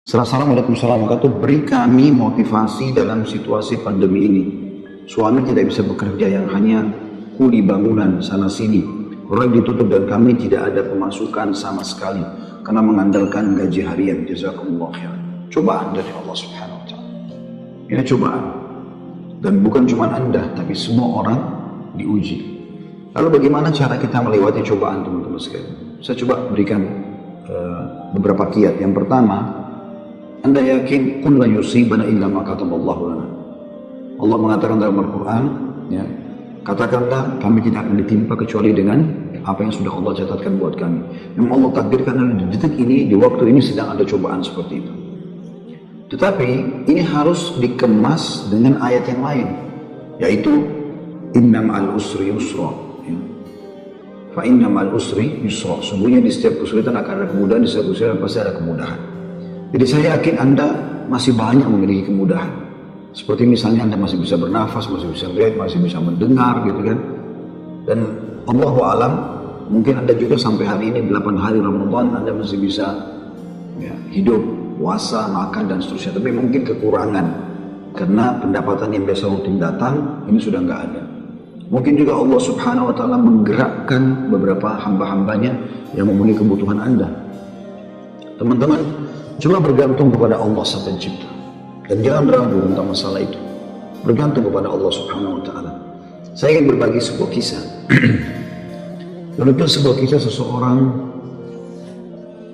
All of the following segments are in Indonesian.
Assalamualaikum warahmatullahi wabarakatuh. Beri kami motivasi dalam situasi pandemi ini. Suami tidak bisa bekerja, yang hanya kuli bangunan sana sini. Proyek ditutup dan kami tidak ada pemasukan sama sekali karena mengandalkan gaji harian. Jazakumullah khairan. Cobaan dari Allah Subhanahu wa taala. Ini cobaan. Dan bukan cuma Anda, tapi semua orang diuji. Lalu bagaimana cara kita melewati cobaan, teman-teman sekalian? Saya coba berikan beberapa kiat. Yang pertama, Anda yakin kullu yusibana illa ma kataballahu lana. Allah mengatakan dalam Al-Quran, ya, katakanlah kami tidak akan ditimpa kecuali dengan apa yang sudah Allah catatkan buat kami. Memang Allah takdirkan di detik ini, di waktu ini sedang ada cobaan seperti itu. Tetapi ini harus dikemas dengan ayat yang lain, yaitu inna ma'al usri yusra. Ya. Fa inna ma'al usri yusra. Sungguhnya di setiap kesulitan akan ada kemudahan, di setiap kesulitan pasti ada kemudahan. Jadi saya yakin Anda masih banyak memiliki kemudahan. Seperti misalnya Anda masih bisa bernafas, masih bisa melihat, masih bisa mendengar gitu kan. Dan Allahu alam, mungkin Anda juga sampai hari ini 8 hari Ramadan Anda masih bisa ya, hidup, puasa, makan dan seterusnya. Tapi mungkin kekurangan karena pendapatan yang biasa rutin datang ini sudah nggak ada. Mungkin juga Allah Subhanahu wa taala menggerakkan beberapa hamba-hambanya yang memenuhi kebutuhan Anda. Teman-teman, coba bergantung kepada Allah Sang Pencipta dan jangan ragu tentang masalah itu. Bergantung kepada Allah Subhanahu wa taala. Saya ingin berbagi sebuah kisah. Dan itu sebuah kisah seseorang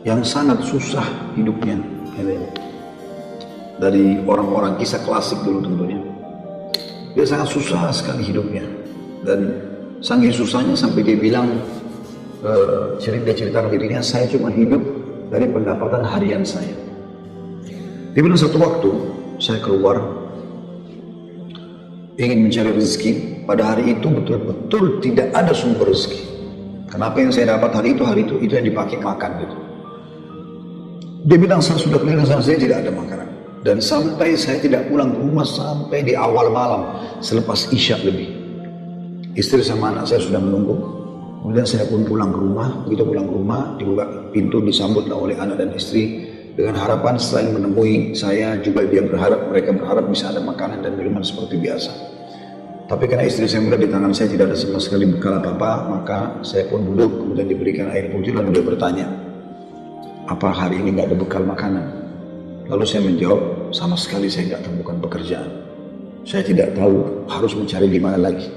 yang sangat susah hidupnya. Dari orang-orang kisah klasik dulu tentunya. Dia sangat susah sekali hidupnya. Dan saking susahnya sampai dia bilang, dia ceritakan dirinya, saya cuma hidup dari pendapatan harian saya. Dia bilang satu waktu saya keluar ingin mencari rezeki. Pada hari itu betul-betul tidak ada sumber rezeki. Kenapa yang saya dapat hari itu yang dipakai makan gitu. Dia bilang saya sudah keliling sana saya tidak ada makanan. Dan sampai saya tidak pulang ke rumah sampai di awal malam selepas isya lebih. Istri sama anak saya sudah menunggu. Kemudian saya pun pulang ke rumah. Begitu pulang ke rumah, dibuka pintu, disambutlah oleh anak dan istri dengan harapan selain menemui saya juga mereka berharap bisa ada makanan dan minuman seperti biasa. Tapi karena istri saya melihat di tangan saya tidak ada sama sekali bekal apa-apa, maka saya pun duduk, kemudian diberikan air putih, lalu dia bertanya, apa hari ini nggak ada bekal makanan? Lalu saya menjawab, sama sekali saya nggak temukan pekerjaan. Saya tidak tahu harus mencari di mana lagi.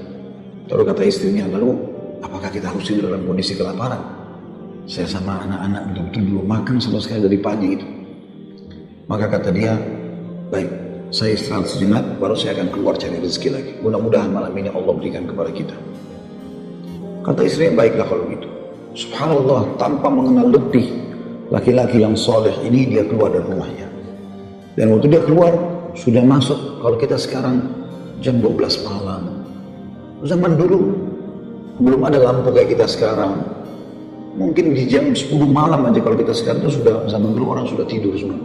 Lalu kata istrinya, lalu apakah kita harus tidur dalam kondisi kelaparan? Saya sama anak-anak betul-betul belum makan sama sekali dari pagi itu. Maka kata dia, baik, saya istirahat sejenak, baru saya akan keluar cari rezeki lagi. Mudah-mudahan malam ini Allah berikan kepada kita. Kata istrinya, baiklah kalau gitu. Subhanallah, tanpa mengenal letih, laki-laki yang soleh ini dia keluar dari rumahnya. Dan waktu dia keluar, sudah masuk, kalau kita sekarang jam 12 malam. Zaman dulu, belum ada lampu kayak kita sekarang. Mungkin di jam 10 malam aja kalau kita sekarang itu sudah, zaman dulu orang sudah tidur semua.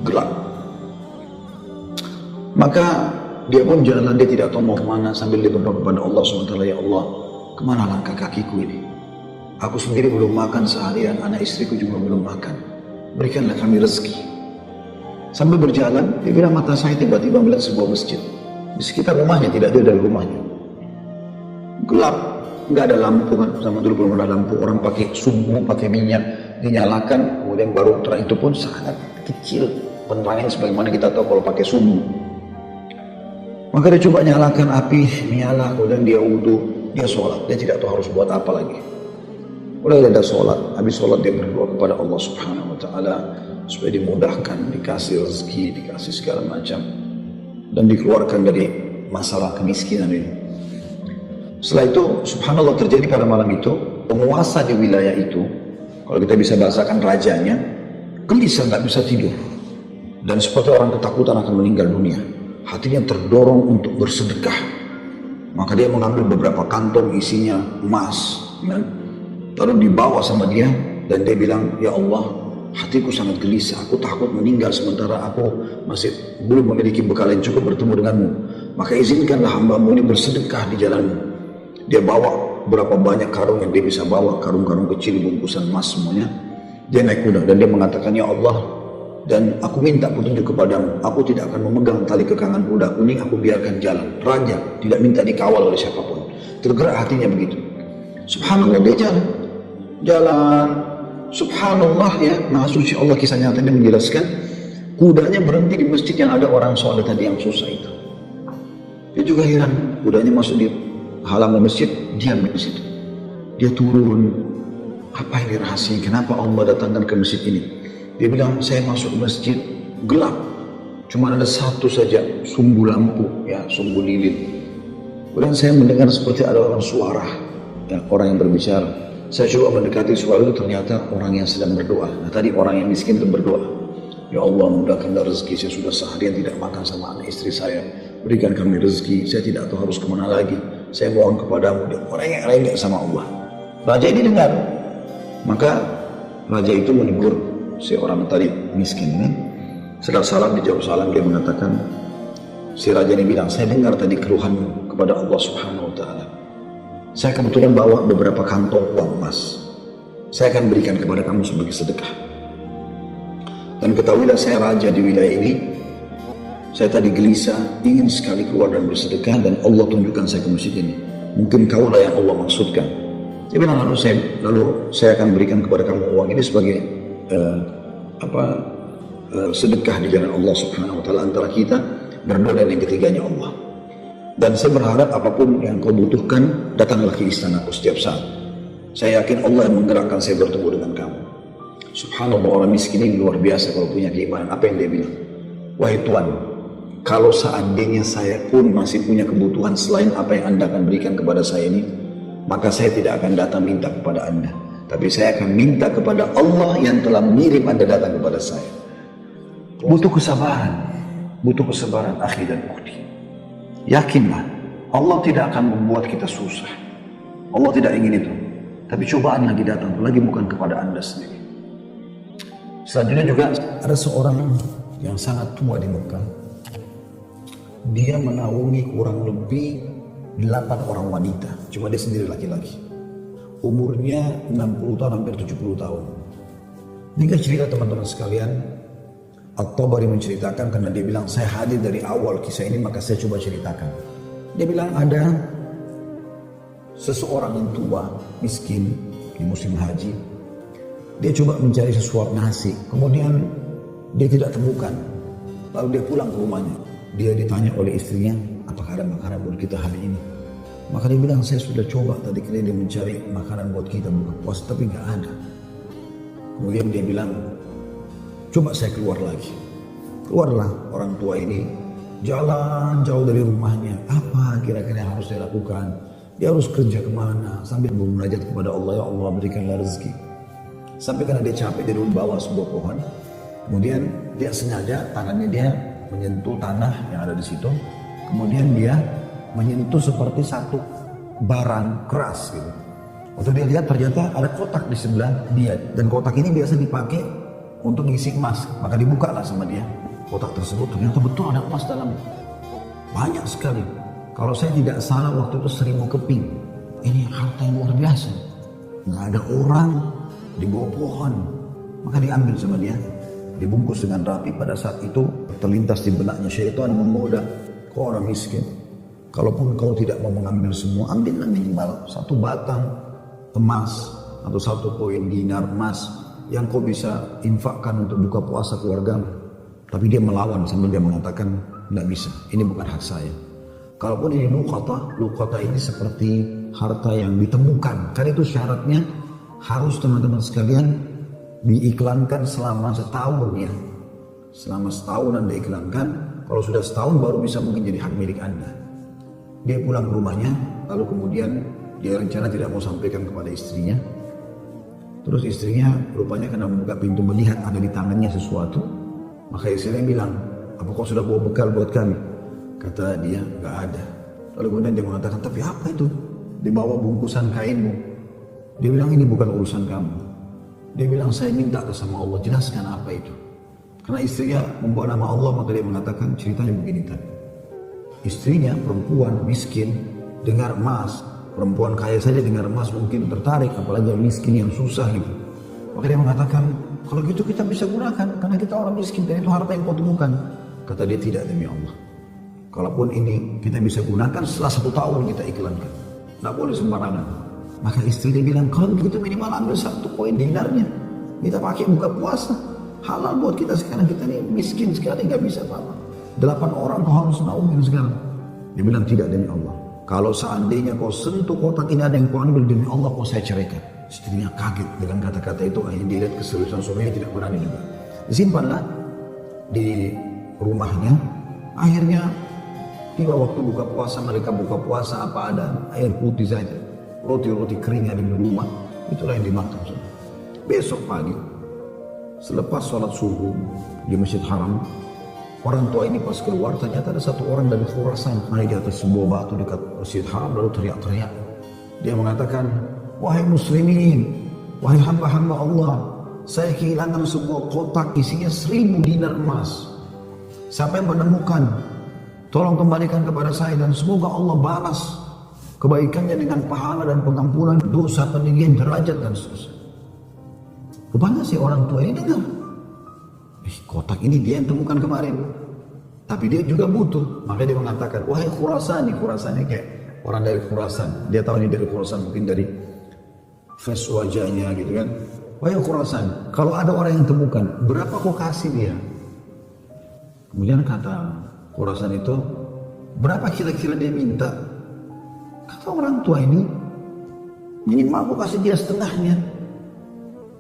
Gelap. Maka dia pun jalan, dia tidak tahu mau kemana sambil dia berdoa kepada Allah SWT, ya Allah, kemana langkah kakiku ini? Aku sendiri belum makan seharian, anak istriku juga belum makan. Berikanlah kami rezeki. Sambil berjalan, dia bilang mata saya tiba-tiba melihat sebuah masjid. Di sekitar rumahnya, tidak ada dari rumahnya. Gelap, nggak ada lampu kan, sama dulu belum ada lampu, orang pakai sumbu, pakai minyak, dinyalakan, kemudian baru terang, itu pun sangat kecil penerangan sebagaimana kita tahu kalau pakai sumbu. Maka dia coba nyalakan api, menyala, kemudian dia wudhu, dia sholat, dia tidak tahu harus buat apa lagi. Mulai ada sholat, habis sholat dia berdoa kepada Allah Subhanahu wa taala supaya dimudahkan, dikasih rezeki, dikasih segala macam, dan dikeluarkan dari masalah kemiskinan ini. Setelah itu, subhanallah, terjadi pada malam itu, penguasa di wilayah itu, kalau kita bisa bahasakan rajanya, gelisah, nggak bisa tidur. Dan seperti orang ketakutan akan meninggal dunia. Hatinya terdorong untuk bersedekah. Maka dia mengambil beberapa kantong isinya emas. Lalu dibawa sama dia, dan dia bilang, ya Allah, hatiku sangat gelisah, aku takut meninggal sementara aku masih belum memiliki bekal yang cukup bertemu denganmu. Maka izinkanlah hambamu ini bersedekah di jalanmu. Dia bawa berapa banyak karung yang dia bisa bawa, karung-karung kecil, bungkusan emas semuanya. Dia naik kuda dan dia mengatakan, ya Allah, dan aku minta petunjuk kepadamu. Aku tidak akan memegang tali kekangan kudaku ini, aku biarkan jalan. Raja tidak minta dikawal oleh siapapun. Tergerak hatinya begitu. Subhanallah, dia jalan. Subhanallah ya, Maha Suci Allah, kisah nyatanya menjelaskan kudanya berhenti di masjid yang ada orang sholat tadi yang susah itu. Dia juga heran, kudanya masuk di halaman masjid, diam di situ. Dia turun, apa ini rahasia? Kenapa Allah datangkan ke masjid ini? Dia bilang, saya masuk masjid gelap, cuma ada satu saja sumbu lampu, ya sumbu lilin. Kemudian saya mendengar seperti ada orang suara, ya, orang yang berbicara. Saya coba mendekati suara itu, ternyata orang yang sedang berdoa. Nah tadi orang yang miskin itu berdoa, ya Allah mudahkanlah rezeki, saya sudah seharian tidak makan sama anak istri saya, berikan kami rezeki, saya tidak tahu harus kemana lagi, saya mohon kepadamu. Dia orang yang lain sama Allah. Raja ini dengar, maka raja itu menegur si orang tadi miskin ini. Setelah salam, dijawab salam, dia mengatakan, si raja ini bilang, saya dengar tadi keluhanmu kepada Allah Subhanahu wa Ta'ala. Saya kebetulan bawa beberapa kantong uang emas. Saya akan berikan kepada kamu sebagai sedekah. Dan ketahuilah saya raja di wilayah ini. Saya tadi gelisah, ingin sekali keluar dan bersedekah, dan Allah tunjukkan saya ke masjid ini. Mungkin kaulah yang Allah maksudkan. Dia bilang, lalu saya akan berikan kepada kamu uang ini sebagai sedekah di jalan Allah Subhanahu wa Ta'ala antara kita berdua, dan yang ketiganya Allah. Dan saya berharap apapun yang kau butuhkan, datanglah ke istanaku setiap saat. Saya yakin Allah yang menggerakkan saya bertemu dengan kamu. Subhanallah, orang miskin ini luar biasa kalau punya keimanan. Apa yang dia bilang? Wahai Tuhan, kalau seandainya saya pun masih punya kebutuhan selain apa yang Anda akan berikan kepada saya ini, maka saya tidak akan datang minta kepada Anda. Tapi saya akan minta kepada Allah yang telah mengirim Anda datang kepada saya. Butuh kesabaran akhi dan ukhti. Yakinlah, Allah tidak akan membuat kita susah. Allah tidak ingin itu. Tapi cobaan lagi datang, lagi bukan kepada Anda sendiri. Selanjutnya juga ada seorang yang sangat tua di Mekah. Dia menaungi kurang lebih 8 orang wanita. Cuma dia sendiri laki-laki. Umurnya 60 tahun, hampir 70 tahun. Ini cerita teman-teman sekalian. At-Tabari menceritakan, karena dia bilang, saya hadir dari awal kisah ini, maka saya coba ceritakan. Dia bilang ada seseorang yang tua, miskin, di musim haji. Dia coba mencari sesuap nasi, kemudian dia tidak temukan. Lalu dia pulang ke rumahnya. Dia ditanya oleh istrinya, apakah ada makanan buat kita hari ini? Maka dia bilang, saya sudah coba tadi keliling mencari makanan buat kita buka puasa, tapi nggak ada. Kemudian dia bilang, coba saya keluar lagi. Keluarlah orang tua ini, jalan jauh dari rumahnya. Apa kira-kira yang harus dia lakukan? Dia harus kerja kemana? Sambil bermunajat kepada Allah, ya Allah berikanlah rezeki. Sampai karena dia capek, dia dulu bawa sebuah pohon. Kemudian dia sengaja tangannya dia menyentuh tanah yang ada di situ. Kemudian dia menyentuh seperti satu barang keras gitu. Waktu dia lihat ternyata ada kotak di sebelah dia. Dan kotak ini biasa dipakai untuk ngisi emas. Maka dibuka lah sama dia kotak tersebut, ternyata betul ada emas dalamnya, banyak sekali. Kalau saya tidak salah waktu itu 1000 keping. Ini harta yang luar biasa, nggak ada orang, di bawah pohon. Maka diambil sama dia, dibungkus dengan rapi. Pada saat itu terlintas di benaknya syaitan menggoda, kau orang miskin, kalaupun kau tidak mau mengambil semua, ambillah minimal 1 batang emas atau 1 koin dinar emas yang kau bisa infakkan untuk buka puasa keluargamu. Tapi dia melawan sambil dia mengatakan, tidak bisa, ini bukan hak saya. Kalaupun ini luqata ini seperti harta yang ditemukan. Kan itu syaratnya harus teman-teman sekalian diiklankan selama setahun ya. Selama setahun Anda iklankan, kalau sudah setahun baru bisa mungkin jadi hak milik Anda. Dia pulang ke rumahnya, lalu kemudian dia rencana tidak mau sampaikan kepada istrinya. Terus istrinya rupanya karena membuka pintu melihat ada di tangannya sesuatu. Maka istrinya bilang, apa kau sudah bawa bekal buat kami? Kata dia, nggak ada. Lalu kemudian dia mengatakan, tapi apa itu? Dibawa bungkusan kainmu. Dia bilang, ini bukan urusan kamu. Dia bilang, saya minta sama Allah, jelaskan apa itu. Karena istrinya membawa nama Allah, maka dia mengatakan ceritanya begini tadi. Istrinya perempuan miskin, dengar emas. Perempuan kaya saja dengar emas mungkin tertarik, apalagi miskin yang susah gitu. Maka dia mengatakan, Kalau gitu kita bisa gunakan, karena kita orang miskin dan itu harta yang kau temukan. Kata dia, tidak demi Allah. Kalaupun ini kita bisa gunakan setelah 1 tahun kita iklankan. Tidak boleh sembarangan. Maka istri dia bilang, kalau begitu minimal ambil 1 koin dinarnya. Kita pakai buka puasa. Halal buat kita sekarang, kita ini miskin sekali, nggak bisa apa-apa. 8 orang kau harus naungin sekarang. Dia bilang, tidak demi Allah. Kalau seandainya kau sentuh kotak ini ada yang kau ambil demi Allah, kau saya ceraikan. Istrinya kaget dengan kata-kata itu. Akhirnya dia lihat keseriusan suaminya, tidak berani juga. Disimpanlah di rumahnya. Akhirnya tiba waktu buka puasa, mereka buka puasa apa ada air putih saja, roti-roti kering ada di rumah, itulah yang dimakan. Besok pagi selepas sholat subuh di Masjid Haram, orang tua ini pas keluar ternyata ada 1 orang dari Khurasan naik di atas sebuah batu dekat Masjid Haram lalu teriak-teriak. Dia mengatakan, wahai muslimin, wahai hamba-hamba Allah, saya kehilangan sebuah kotak isinya 1000 dinar emas. Siapa yang menemukan, tolong kembalikan kepada saya dan semoga Allah balas kebaikannya dengan pahala dan pengampunan dosa, peninggian derajat dan seterusnya. Rupanya si orang tua ini dengar, kotak ini dia yang temukan kemarin, tapi dia juga butuh. Maka dia mengatakan, wahai Khurasani, Khurasani kayak orang dari Khurasan. Dia tahu ini dari Khurasan, mungkin dari face wajahnya gitu kan. Wahai Khurasan, kalau ada orang yang temukan, berapa kau kasih dia? Kemudian kata Khurasan itu, berapa kira-kira dia minta? Kata orang tua ini, minimal aku kasih dia setengahnya.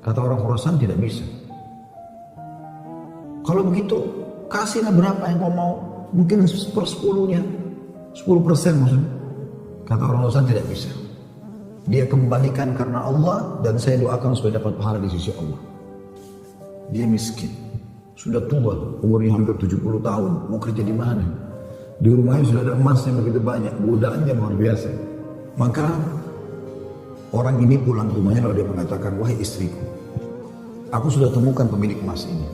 Kata orang Khurasan, tidak bisa. Kalau begitu, kasihlah berapa yang kau mau. Mungkin 1/10-nya, 10% maksudnya. Kata orang Khurasan, tidak bisa. Dia kembalikan karena Allah dan saya doakan supaya dapat pahala di sisi Allah. Dia miskin. Sudah tua, umurnya hampir 70 tahun, mau kerja di mana? Di rumahnya sudah ada emas yang begitu banyak, godaannya luar biasa. Maka orang ini pulang ke rumahnya lalu dia mengatakan, wahai istriku, aku sudah temukan pemilik emas ini.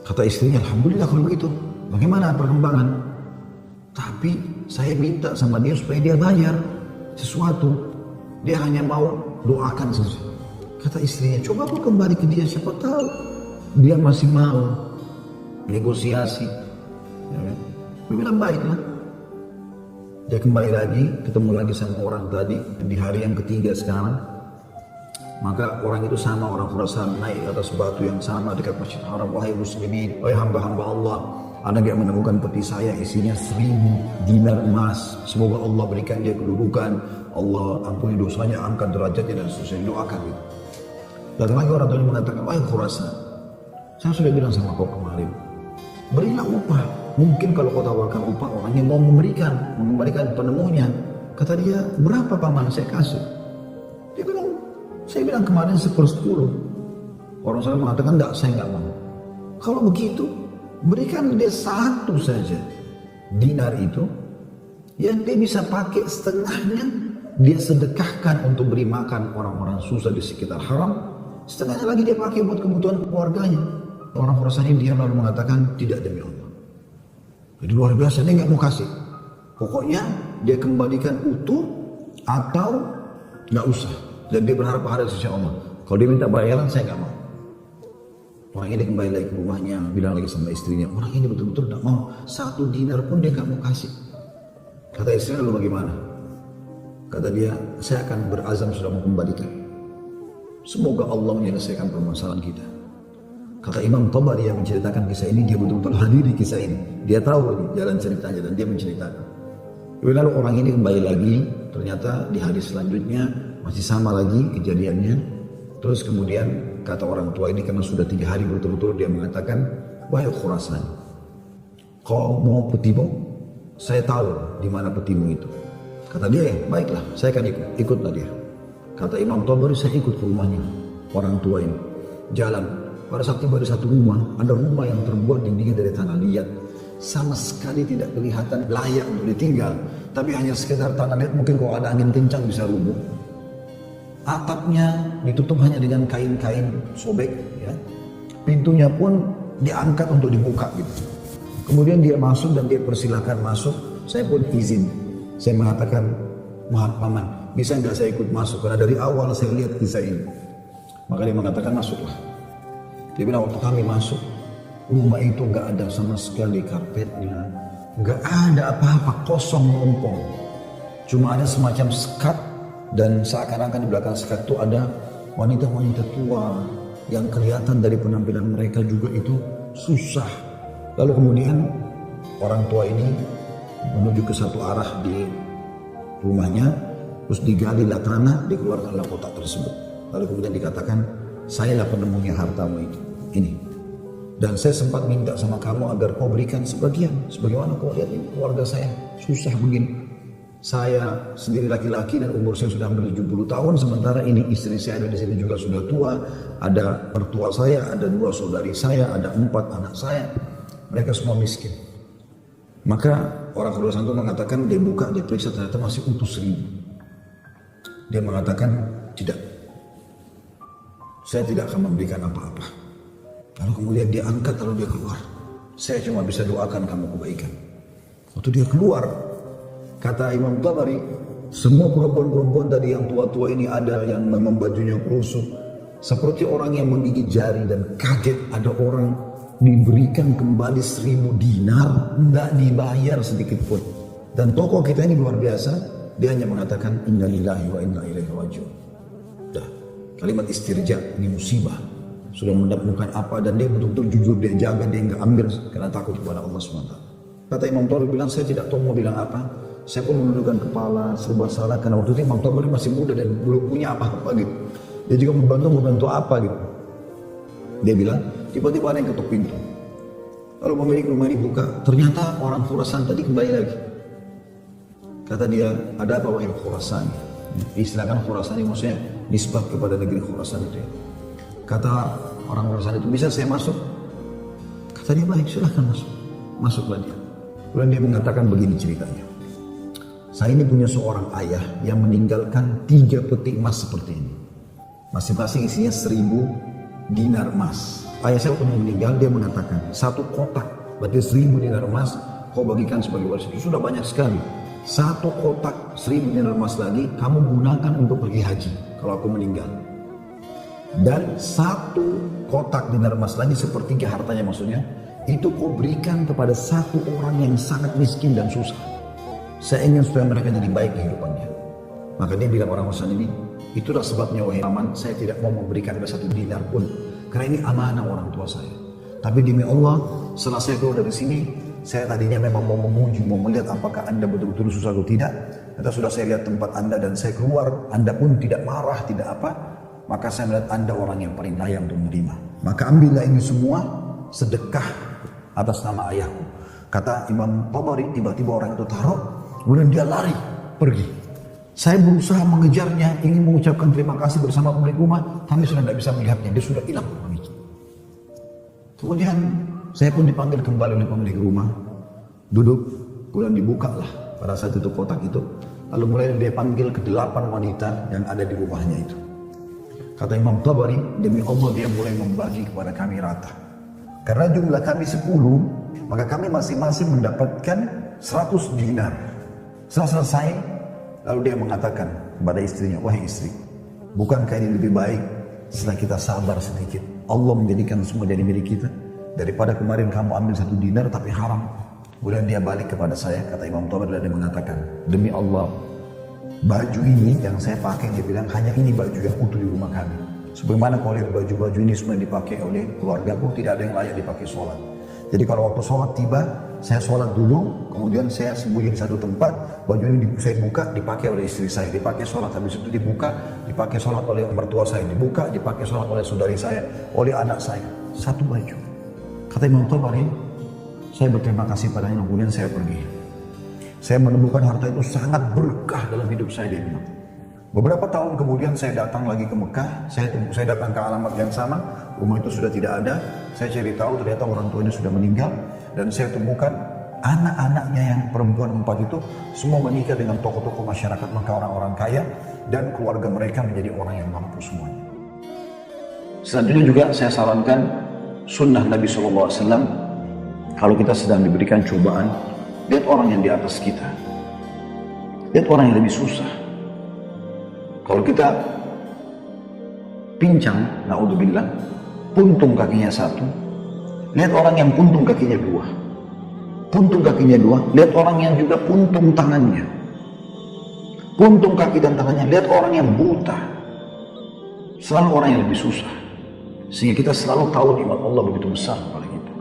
Kata istrinya, alhamdulillah kalau begitu. Bagaimana perkembangan? Tapi saya minta sama dia supaya dia bayar sesuatu. Dia hanya mau doakan saja. Kata istrinya, coba aku kembali ke dia, siapa tahu dia masih mau negosiasi. Ya kan? Dia bilang baiklah. Dia kembali lagi, ketemu lagi sama orang tadi di hari yang ketiga sekarang. Maka orang itu sama, orang Khurasan naik ke atas batu yang sama dekat Masjid Haram. Wahai muslimin, wahai hamba-hamba Allah, Anda nggak menemukan peti saya isinya 1000 dinar emas. Semoga Allah berikan dia kedudukan, Allah ampuni dosanya, angkat derajatnya dan seterusnya. Doakan itu. Datang lagi orang tuanya mengatakan, wahai Khurasan, saya sudah bilang sama kau kemarin, berilah upah. Mungkin kalau kau tawarkan upah, orangnya mau mengembalikan penemunya. Kata dia, berapa paman saya kasih? Dia bilang, saya bilang kemarin 1/10. Orang sana mengatakan, enggak, saya enggak mau. Kalau begitu, berikan dia 1 saja dinar itu, yang dia bisa pakai setengahnya, dia sedekahkan untuk beri makan orang-orang susah di sekitar haram, setengahnya lagi dia pakai buat kebutuhan keluarganya. Orang Khurasan ini dia lalu mengatakan, tidak demi Allah. Jadi luar biasa, dia nggak mau kasih. Pokoknya dia kembalikan utuh atau nggak usah. Dan dia berharap pahala di sisi Allah. Kalau dia minta bayaran, saya nggak mau. Orang ini kembali lagi ke rumahnya, bilang lagi sama istrinya, orang ini betul-betul nggak mau 1 dinar pun dia nggak mau kasih. Kata istrinya, lalu bagaimana? Kata dia, saya akan berazam sudah mau kembalikan. Semoga Allah menyelesaikan permasalahan kita. Kata Imam Tabari yang menceritakan kisah ini, dia betul-betul hadiri kisah ini. Dia tahu jalan ceritanya dan dia menceritakan. Lalu orang ini kembali lagi, ternyata di hari selanjutnya masih sama lagi kejadiannya. Terus kemudian kata orang tua ini, karena sudah 3 hari berturut-turut, dia mengatakan, wahai Khurasan, kau mau petimu? Saya tahu di mana petimu itu. Kata dia, baiklah, saya akan ikutlah dia. Kata Imam Tabari, saya ikut ke rumahnya orang tua ini. Jalan. Pada saat tiba di satu rumah, ada rumah yang terbuat dindingnya dari tanah liat. Sama sekali tidak kelihatan layak untuk ditinggal. Tapi hanya sekitar tanah liat, mungkin kalau ada angin kencang bisa rubuh. Atapnya ditutup hanya dengan kain-kain sobek. Ya. Pintunya pun diangkat untuk dibuka gitu. Kemudian dia masuk dan dia persilahkan masuk. Saya pun izin. Saya mengatakan, maaf paman, bisa nggak saya ikut masuk? Karena dari awal saya lihat kisah ini. Maka dia mengatakan, masuklah. Dia bilang waktu kami masuk, rumah itu nggak ada sama sekali karpetnya, nggak ada apa-apa, kosong melompong. Cuma ada semacam sekat dan seakan-akan di belakang sekat itu ada wanita-wanita tua yang kelihatan dari penampilan mereka juga itu susah. Lalu kemudian orang tua ini menuju ke satu arah di rumahnya, terus digalilah tanah, dikeluarkanlah kotak tersebut. Lalu kemudian dikatakan, sayalah penemunya hartamu itu. Ini. Dan saya sempat minta sama kamu agar kau berikan sebagian. Sebagaimana kau lihat ini keluarga saya susah begini. Saya sendiri laki-laki dan umur saya sudah hampir 70 tahun. Sementara ini istri saya ada di sini juga sudah tua. Ada mertua saya, ada 2 saudari saya, ada 4 anak saya. Mereka semua miskin. Maka orang kedua santu mengatakan, dia buka, dia periksa, ternyata masih utuh 1000. Dia mengatakan, tidak. Saya tidak akan memberikan apa-apa. Lalu kemudian dia angkat, lalu dia keluar. Saya cuma bisa doakan kamu kebaikan. Waktu dia keluar, kata Imam Tabari, semua perempuan-perempuan tadi yang tua-tua ini ada yang memang bajunya kusut, seperti orang yang menggigit jari dan kaget ada orang diberikan kembali 1000 dinar, tidak dibayar sedikit pun. Dan tokoh kita ini luar biasa, dia hanya mengatakan inna lillahi wa inna ilaihi raji'un. Dah, kalimat istirja ini musibah. Sudah menemukan apa dan dia betul-betul jujur, dia jaga, dia nggak ambil karena takut kepada Allah SWT. Kata Imam Tabari bilang, saya tidak tahu mau bilang apa. Saya pun menundukkan kepala, serba salah karena waktu itu Imam Tabari masih muda dan belum punya apa-apa gitu. Dia juga membantu apa gitu. Dia bilang, tiba-tiba ada yang ketuk pintu. Lalu pemilik rumah ini buka, ternyata orang Khurasan tadi kembali lagi. Kata dia, ada apa wahai Khurasan? Istilahkan Khurasan ini maksudnya nisbah kepada negeri Khurasan itu ya. Kata orang Khurasan itu, bisa saya masuk? Kata dia, baik, silahkan masuk. Masuklah dia. Kemudian dia mengatakan begini ceritanya. Saya ini punya seorang ayah yang meninggalkan 3 peti emas seperti ini. Masing-masing isinya 1000 dinar emas. Ayah saya waktu meninggal, dia mengatakan, 1 kotak, berarti 1000 dinar emas, kau bagikan sebagai waris. Itu sudah banyak sekali. 1 kotak 1000 dinar emas lagi, kamu gunakan untuk pergi haji, kalau aku meninggal. Dan 1 kotak dinar emas lagi, sepertiga hartanya maksudnya, itu kau berikan kepada 1 orang yang sangat miskin dan susah. Saya ingin supaya mereka jadi baik kehidupannya. Maka dia bilang orang Khurasan ini, itulah sebabnya wahai paman, saya tidak mau memberikan ada 1 dinar pun. Karena ini amanah orang tua saya. Tapi demi Allah, setelah saya keluar dari sini, saya tadinya memang mau menguji, mau melihat apakah Anda betul-betul susah atau tidak. Ternyata sudah saya lihat tempat Anda dan saya keluar, Anda pun tidak marah, tidak apa. Maka saya melihat Anda orang yang paling layak untuk menerima. Maka ambillah ini semua sedekah atas nama ayahku. Kata Imam Tabari, tiba-tiba orang itu taruh, kemudian dia lari, pergi. Saya berusaha mengejarnya, ingin mengucapkan terima kasih bersama pemilik rumah, kami sudah tidak bisa melihatnya, dia sudah hilang orang itu. Kemudian saya pun dipanggil kembali oleh pemilik rumah, duduk, kemudian dibukalah pada saat itu kotak itu. Lalu mulai dia panggil ke 8 wanita yang ada di rumahnya itu. Kata Imam Tabari, demi Allah dia mulai membagi kepada kami rata. Karena jumlah kami 10, maka kami masing-masing mendapatkan 100 dinar. Setelah selesai, lalu dia mengatakan kepada istrinya, wahai istri, bukankah ini lebih baik setelah kita sabar sedikit, Allah menjadikan semua jadi milik kita, daripada kemarin kamu ambil 1 dinar tapi haram. Kemudian dia balik kepada saya, kata Imam Tabari, dan dia mengatakan, demi Allah, baju ini yang saya pakai, dia bilang, hanya ini baju yang utuh di rumah kami. Sebagaimana kalau lihat baju-baju ini semua dipakai oleh keluarga pun tidak ada yang layak dipakai sholat. Jadi kalau waktu sholat tiba, saya sholat dulu, kemudian saya sembunyi di satu tempat, baju ini saya buka, dipakai oleh istri saya, dipakai sholat, habis itu dibuka, dipakai sholat oleh mertua saya, dibuka, dipakai sholat oleh saudari saya, oleh anak saya. 1 baju. Kata Imam Tabari, saya berterima kasih padanya, kemudian saya pergi. Saya menemukan harta itu sangat berkah dalam hidup saya, dia bilang. Beberapa tahun kemudian saya datang lagi ke Mekah, saya datang ke alamat yang sama, rumah itu sudah tidak ada, saya cari tahu ternyata orang tuanya sudah meninggal, dan saya temukan anak-anaknya yang perempuan 4 itu semua menikah dengan tokoh-tokoh masyarakat Mekah, orang-orang kaya, dan keluarga mereka menjadi orang yang mampu semuanya. Selanjutnya juga saya sarankan sunnah Nabi SAW, kalau kita sedang diberikan cobaan, lihat orang yang di atas kita, lihat orang yang lebih susah. Kalau kita pincang, na'udzubillah, puntung kakinya satu, lihat orang yang puntung kakinya dua. Puntung kakinya dua, lihat orang yang juga puntung tangannya. Puntung kaki dan tangannya, lihat orang yang buta. Selalu orang yang lebih susah. Sehingga kita selalu tahu nikmat Allah begitu besar kepada kita.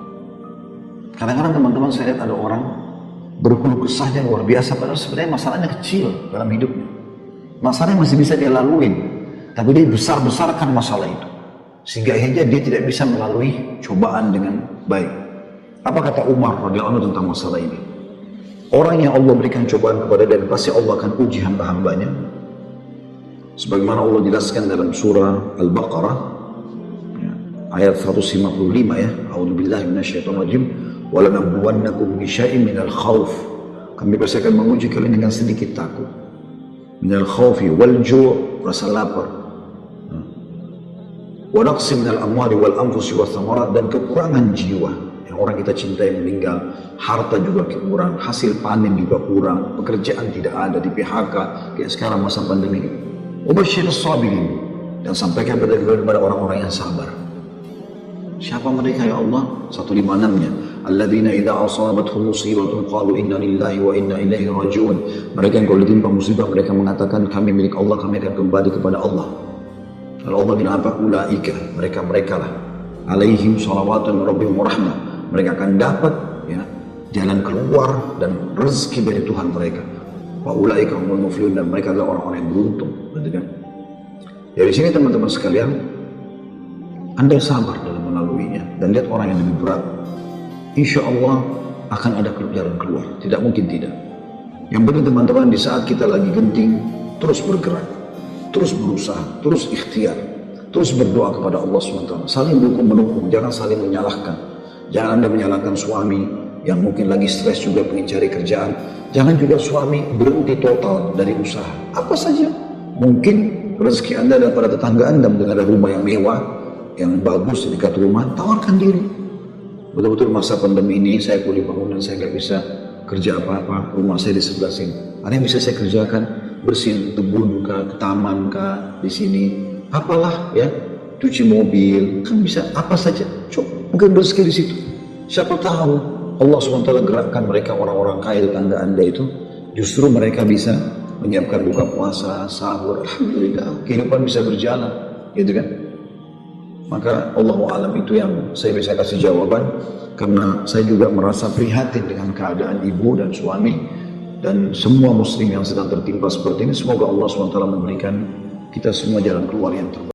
Kadang-kadang teman-teman saya lihat ada orang berkeluh kesah yang luar biasa, padahal sebenarnya masalahnya kecil dalam hidupnya. Masalahnya masih bisa dia laluin, tapi dia besar-besarkan masalah itu. Sehingga akhirnya dia tidak bisa melalui cobaan dengan baik. Apa kata Umar radhiyallahu anhu tentang masalah ini? Orang yang Allah berikan cobaan kepada dia, pasti Allah akan uji hamba-hambanya. Sebagaimana Allah jelaskan dalam surah Al-Baqarah ayat 155 ya, A'udzubillahi minasyaitonirrajim, wa lanabluwannakum bisyai'in minal khauf. Kami pasti akan menguji kalian dengan sedikit takut. Minal khaufi wal ju', rasa lapar. Wa naqsim minal amwali wal anfusi wath thamarat, dan kekurangan jiwa. Orang kita cintai meninggal, harta juga kurang, hasil panen juga kurang, pekerjaan tidak ada, di PHK kayak sekarang masa pandemi. Ubasyirus sabirin, dan sampaikan kepada orang-orang yang sabar. Siapa mereka ya Allah? 156-nya, alladzina idza asabatuhum musibatun qalu inna lillahi wa inna ilaihi raji'un. Mereka yang kalau ditimpa musibah mereka mengatakan kami milik Allah, kami akan kembali kepada Allah. Kalau Allah bilang apa? Ulaika, mereka lah, alaihim salawatun rabbihim rahmah. Mereka akan dapat ya jalan keluar dan rezeki dari Tuhan mereka. Wa ulaika humul muflihun, dan mereka adalah orang-orang yang beruntung. Betul kan? Dari sini teman-teman sekalian, Anda sabar dalam melaluinya dan lihat orang yang lebih berat. Insya Allah akan ada jalan keluar. Tidak mungkin tidak. Yang penting teman-teman, di saat kita lagi genting, terus bergerak, terus berusaha, terus ikhtiar, terus berdoa kepada Allah SWT. Saling dukung-mendukung, jangan saling menyalahkan. Jangan Anda menyalahkan suami yang mungkin lagi stres juga pengen cari kerjaan. Jangan juga suami berhenti total dari usaha. Apa saja. Mungkin rezeki Anda dan pada tetangga Anda mendengar ada rumah yang mewah, yang bagus di dekat rumah, tawarkan diri. Betul-betul masa pandemi ini saya kuli bangunan, saya nggak bisa kerja apa-apa, rumah saya di sebelah sini. Ada yang bisa saya kerjakan, bersihin kebun ke taman ke di sini, apalah ya, cuci mobil, kan bisa apa saja. Coba mungkin rezeki di situ. Siapa tahu Allah SWT gerakkan mereka orang-orang kaya tetangga Anda itu, justru mereka bisa menyiapkan buka puasa, sahur, alhamdulillah, kehidupan bisa berjalan, gitu kan? Maka Allahu a'lam, itu yang saya bisa kasih jawaban, karena saya juga merasa prihatin dengan keadaan ibu dan suami dan semua muslim yang sedang tertimpa seperti ini. Semoga Allah SWT memberikan kita semua jalan keluar yang terbaik.